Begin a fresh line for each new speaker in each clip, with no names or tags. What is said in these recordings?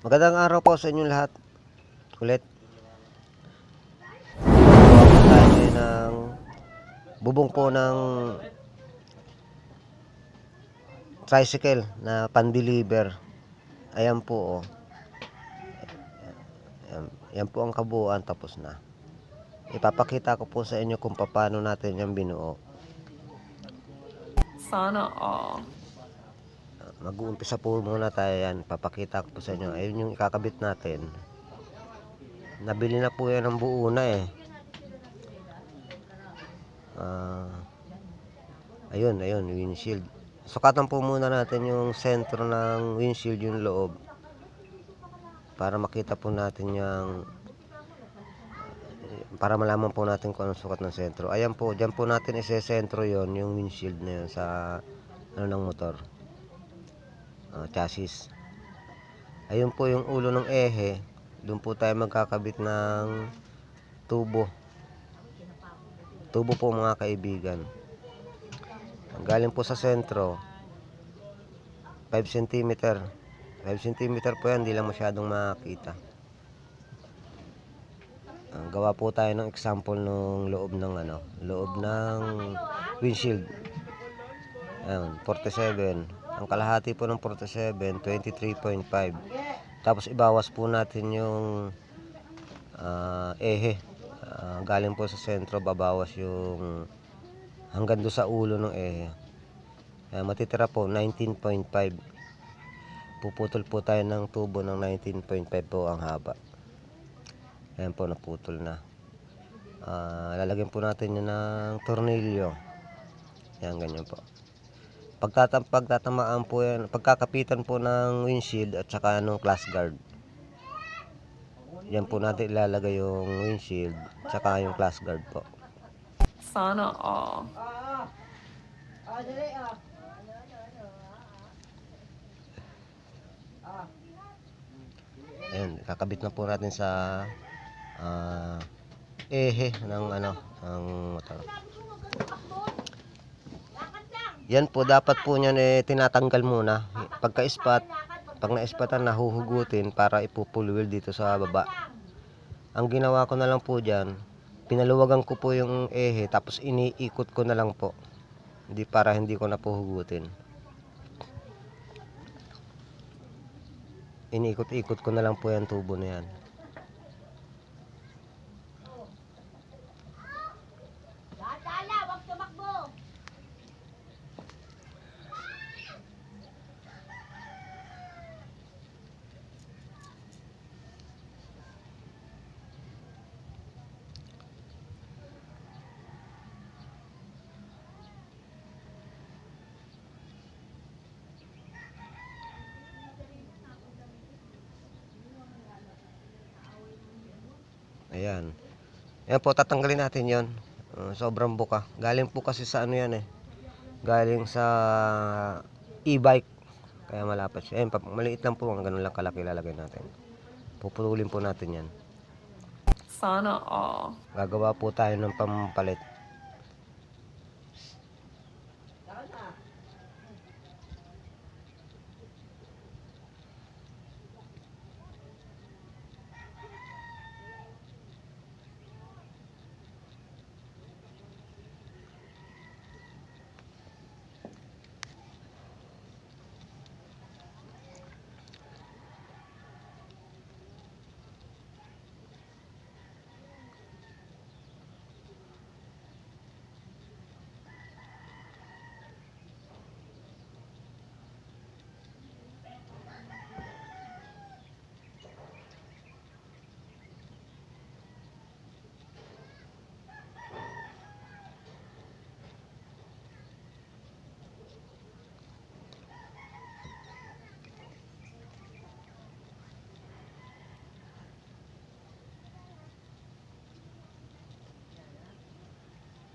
Magandang araw po sa inyong lahat. Ulit. Gagawa po tayo ngayon ng bubong po ng tricycle na pan-deliver. Ayan po, oh. Yan po ang kabuuan, tapos na. Ipapakita ko po sa inyo kung paano natin yan binuo.
Sana all.
Mag-uumpisa po muna tayo yan. Papakita ko po sa inyo. Ayun yung ikakabit natin. Nabili na po yan ng buo na eh. Ayun, windshield. Sukatan po muna natin yung sentro ng windshield, yung loob. Para makita po natin para malaman po natin kung anong sukat ng sentro. Ayan po, dyan po natin isesentro yon, yung windshield na yun sa ng motor. Chassis. Ayun po yung ulo ng ehe. Doon po tayo magkakabit ng tubo. Tubo po mga kaibigan. Galing po sa sentro 5 cm. 5 cm po yan, hindi lang masyadong makita. Gawa po tayo ng example ng loob ng windshield. Ayan, 47. Ang kalahati po ng 47, 23.5. Tapos ibawas po natin yung ehe. Galing po sa sentro, babawas yung hanggang doon sa ulo ng ehe. Matitira po 19.5. Puputol po tayo ng tubo ng 19.5 po ang haba. Ayan po, naputol na. Lalagyan po natin yun ng tornilyo. Ayan, ganyan po. Pagtatamaan po yan, pagkakapitan po ng windshield at saka ng class guard. Yan po natin ilalagay yung windshield at saka yung class guard po.
Sana all.
Ayan, kakabit na po natin sa ehe ng ng motor. Yan po, dapat po niyan tinatanggal muna. Pagka-spot, pag na-spotan, nahuhugutin para ipupulwil dito sa baba. Ang ginawa ko na lang po diyan, pinaluwagan ko po yung ehe, tapos iniikot ko na lang po. Hindi ko napuhugutin. Iniikot-ikot ko na lang po yung tubo na yan. Ayan. Ayan po, tatanggalin natin yon. Sobrang buka. Galing po kasi sa yan eh. Galing sa e-bike. Kaya malapad siya. Ayan, maliit lang po. Ganun lang kalaki lalagay natin. Pupululin po natin yan.
Sana all.
Gagawa po tayo ng pampalit.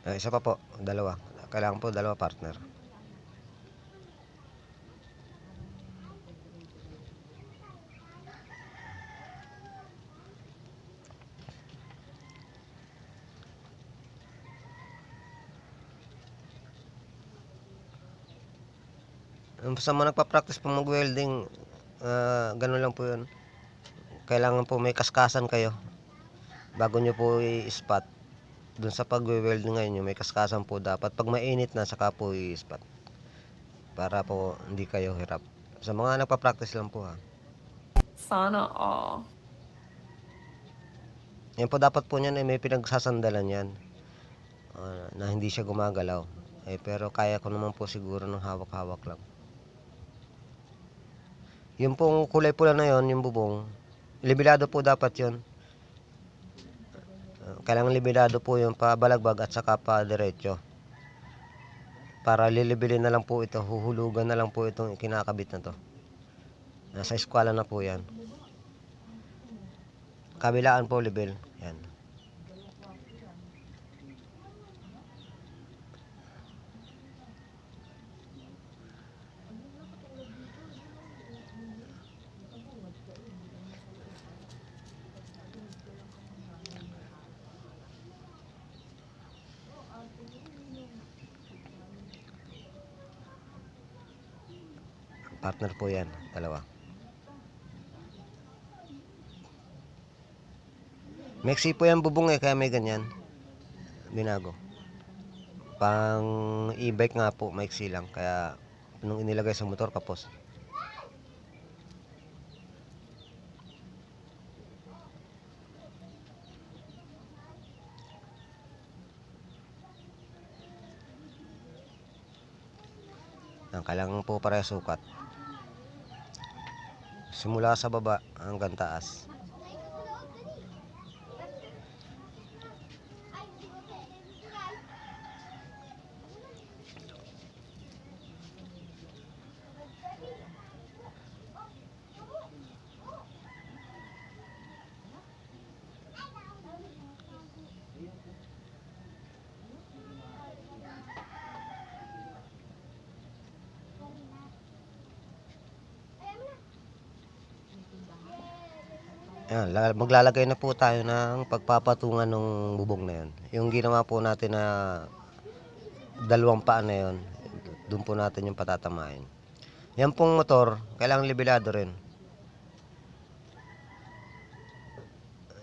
Isa pa po, dalawa. Kailangan po dalawa, partner. Sa mga nagpa-practice pang mag-welding, ganun lang po yun. kailangan po may kaskasan kayo bago nyo po i-spot. Dun sa pag-weld ngayon nyo, may kaskasan po dapat. Pag mainit na, saka po i-spot. Para po hindi kayo hirap. Sa mga nagpa-practice lang po ha.
Sana all.
Yan po dapat po niyan ay may pinagsasandalan yan. Na hindi siya gumagalaw. Pero kaya ko naman po siguro ng hawak-hawak lang. Yung pong kulay pula na yon, yung bubong, libilado po dapat yon. Kailangan libilado po yung pabalagbag at saka pa diretso. Para lilibilin na lang po ito, huhulugan na lang po itong kinakabit na to. Nasa eskwela na po yan. Kabilaan po libil. Yan. Partner po yan, dalawa. Mexi po yan bubong kaya may ganyan. Binago. Pang e-bike nga po, mexi lang. Kaya nung inilagay sa motor, kapos. Kailangan po para sukat. Simula sa baba hanggang taas. Ayan, maglalagay na po tayo ng pagpapatungan ng bubong na yun. Yung ginawa po natin na dalawang paan na yun, doon po natin yung patatamain. Yan pong motor, kailangan libilado rin.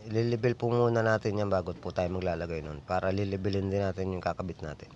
Lilibil po muna natin yan bago po tayo maglalagay nun. Para lilibilin din natin yung kakabit natin.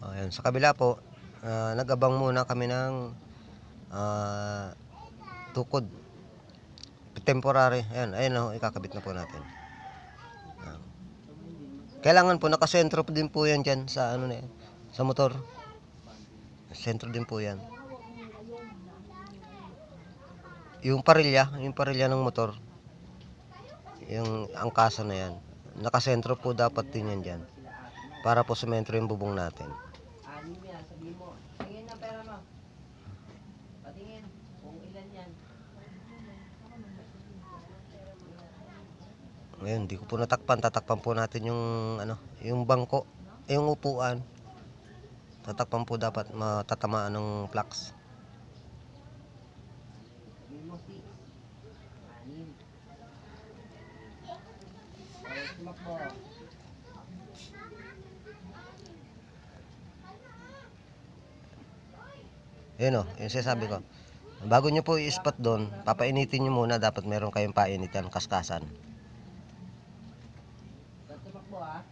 Ayan, sa kabila po, nag-abang muna kami ng tukod. Temporary. Ayan o, ikakabit na po natin. Kailangan po, nakasentro din po yan dyan sa, ano na yan, sa motor. Sentro din po yan. Yung parilya ng motor. Yung angkasa na yan. Nakasentro po dapat din yan dyan. Para po sumentro yung bubong natin.
Sabihin mo, tingin ang pera mo. Patingin, kung ilan yan.
Ngayon, di ko po natakpan. Tatakpan po natin yung, yung bangko. Yung upuan. Tatakpan po dapat matatamaan ng flux.
Sabihin mo, 6. 6. Tumakbo.
Yun o, yung sinasabi ko. Bago nyo po i-spot doon, papainitin nyo muna. Dapat meron kayong painitan, kaskasan.
Tumakbo ha.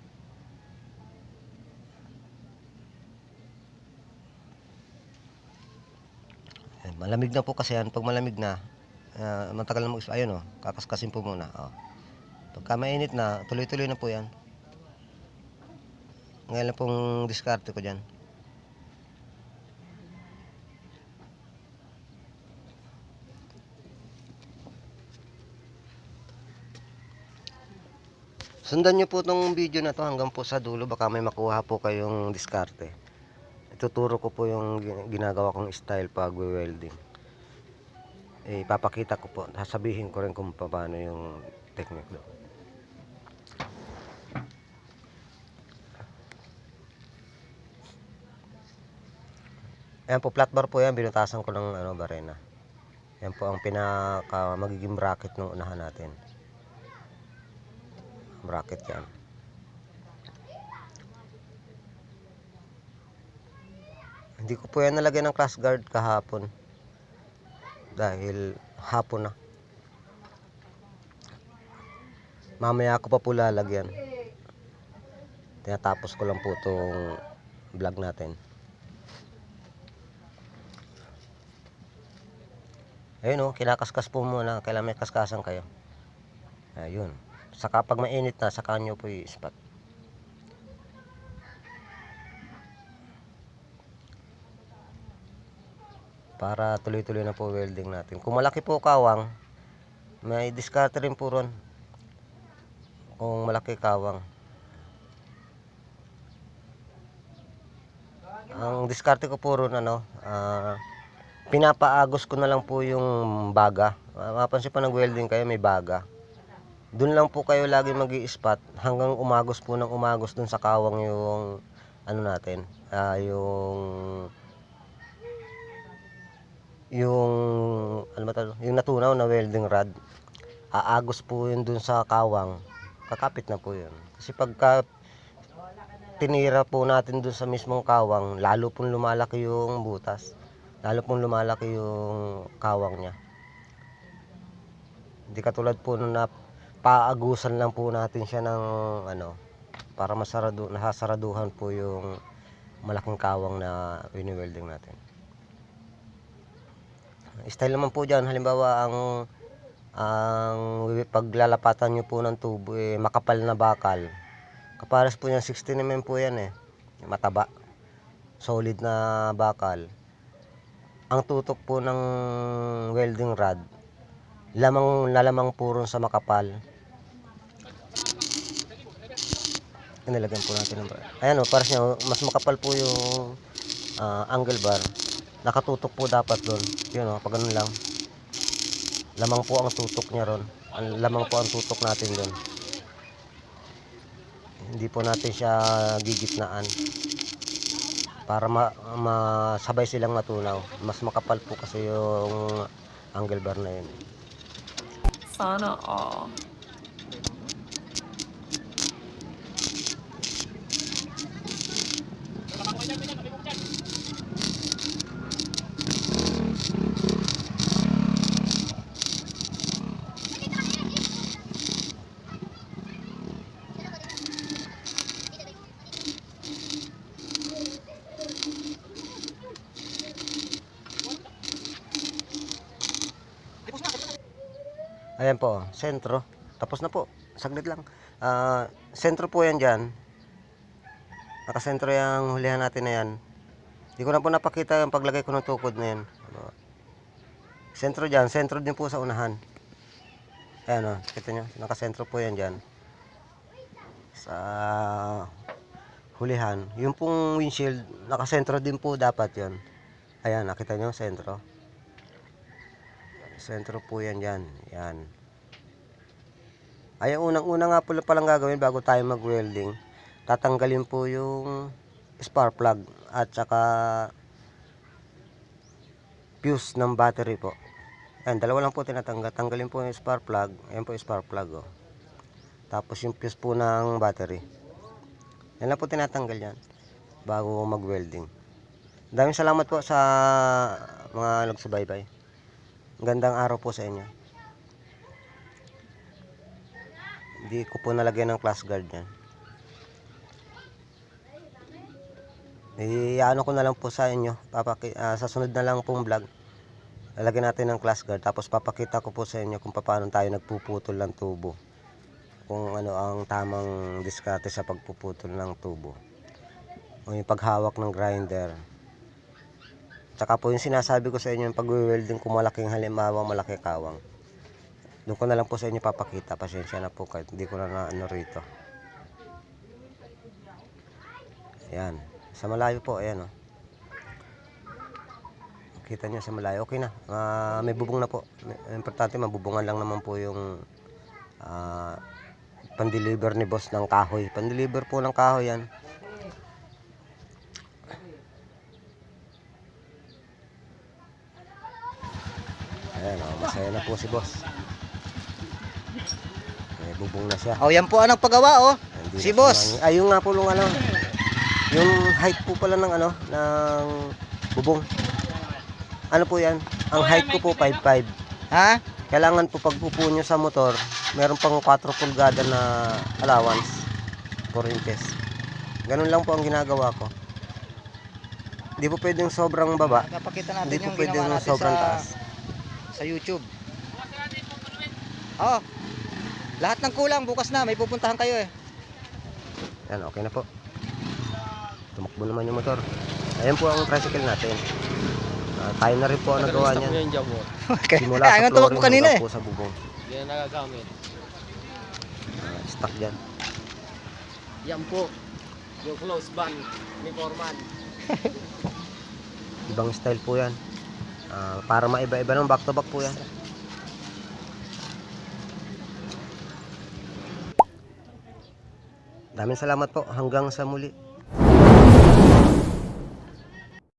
Malamig na po kasi yan. Pag malamig na, matagal na mag-spot. Ayun o, kakaskasin po muna. Pagka mainit na, tuloy-tuloy na po yan. Ngayon lang pong diskarte ko dyan. Sundan nyo po itong video na to hanggang po sa dulo. Baka may makuha po kayong diskarte. Ituturo ko po yung ginagawa kong style pag welding. Ipapakita ko po, sasabihin ko rin kung paano yung technique doon. Ayan po, flat bar po yan, binutasan ko ng barena. Yan po ang pinaka magiging bracket ng unahan natin. Bracket yan. Hindi ko po yan nalagyan ng cross guard kahapon. Dahil hapon na. Mamaya ko pa po lalagyan. Tinatapos ko lang po itong vlog natin. Ayun kinakaskas po muna. Kailangan may kaskasan kayo. Ayun. Saka pag mainit na, saka nyo po i-spot. Para tuloy-tuloy na po welding natin. Kung malaki po kawang, may diskarte rin po ron. Kung malaki kawang. Ang diskarte ko po ron, pinapaagos ko na lang po yung baga. Mapansin pa nag-welding kayo, may baga. Doon lang po kayo lagi mag-i-spot hanggang umagos po ng umagos dun sa kawang yung natin, yung natunaw na welding rod. Aagos po yun dun sa kawang, kakapit na po yun. Kasi pagka tinira po natin dun sa mismong kawang, lalo pong lumalaki yung butas, lalo pong lumalaki yung kawang niya. Hindi katulad po nung paagusan lang po natin siya ng para nasasaraduhan po yung malaking kawang na wini-welding natin. Style naman po dyan, halimbawa ang paglalapatan nyo po ng tubo makapal na bakal. Kapares po yan, 16mm po yan mataba, solid na bakal. Ang tutok po ng welding rod, lalamang po ron sa makapal. Nilagyan po natin ng ayan pares niya, mas makapal po yung angle bar. Nakatutok po dapat doon. Yun pag ganun lang. Lamang po ang tutok niya ron. Lamang po ang tutok natin doon. Hindi po natin siya gigitnaan. Para masabay silang matunaw. Mas makapal po kasi yung angle bar na yun.
Sana all.
Ayan po, sentro. Tapos na po. Saglit lang. Sentro po yan dyan. Nakasentro yung hulihan natin na yan. Hindi ko na po napakita yung paglagay ko ng tukod na yan. Sentro dyan. Sentro din po sa unahan. Ayan kita nyo. Nakasentro po yan dyan. Sa hulihan. Yung pong windshield, nakasentro din po dapat yon. Ayan, nakita nyo, sentro. Sentro po yan dyan. Yan. Ay, unang-una nga po palang gagawin bago tayo mag-welding. Tatanggalin po yung spark plug at saka fuse ng battery po. Ayan, dalawa lang po tinatanggal. Tanggalin po yung spark plug. Ayan po yung spark plug. Tapos yung fuse po ng battery. Yan lang po tinatanggal yan bago mag-welding. Daming salamat po sa mga nagsubaybay. Gandang araw po sa inyo. Hindi ko po nalagyan ng class guard yan. Iano ko na lang po sa inyo. Sa sunod na lang pong vlog, lalagyan natin ng class guard. Tapos papakita ko po sa inyo kung paano tayo nagpuputol ng tubo. Kung ano ang tamang diskarte sa pagpuputol ng tubo. O yung paghawak ng grinder. Tsaka po yung sinasabi ko sa inyo yung pag-welding kung malaking halimbawa, malaki kawang. Doon ko na lang po sa inyo papakita. Pasensya na po kahit hindi ko na rito. Ayan. Sa malayo po, ayan Kita nyo sa malayo. Okay na. May bubong na po. Importante, mabubungan lang naman po yung pan-deliver ni boss ng kahoy. Pan-deliver po ng kahoy yan. Ayan, masaya na po si boss. May bubong na siya.
Oh, yan po ang paggawa, oh.
Hindi
Si
na
boss.
siya ayun nga po yung yung height po pala ng ng bubong. Ano po yan? Ang height ko po 5'5".
Ha?
Kailangan po pag upo nyo sa motor, meron pang 4 pulgada na allowance, 4 inches. Ganun lang po ang ginagawa ko. Hindi po pwedeng sobrang baba,
Napakita natin
hindi po
yung
pwedeng
ginawa natin
sobrang taas.
sa YouTube. Oh. Lahat ng kulang bukas na, may pupuntahan kayo eh.
Yan, okay na po. Tumakbo naman yung motor. Ayan po ang tricycle natin. Tayo na rin po ang nagawa niyan. Simula sa
Ang tumakbo
flooring
kanina eh.
hanggang po sa bubong.
Hindi na nagagamit.
Stock dyan.
Yan po. Yung close band ni Foreman.
Ibang style po yan. Para maiba-iba ng back to back po yan. Daming salamat po. Hanggang sa muli.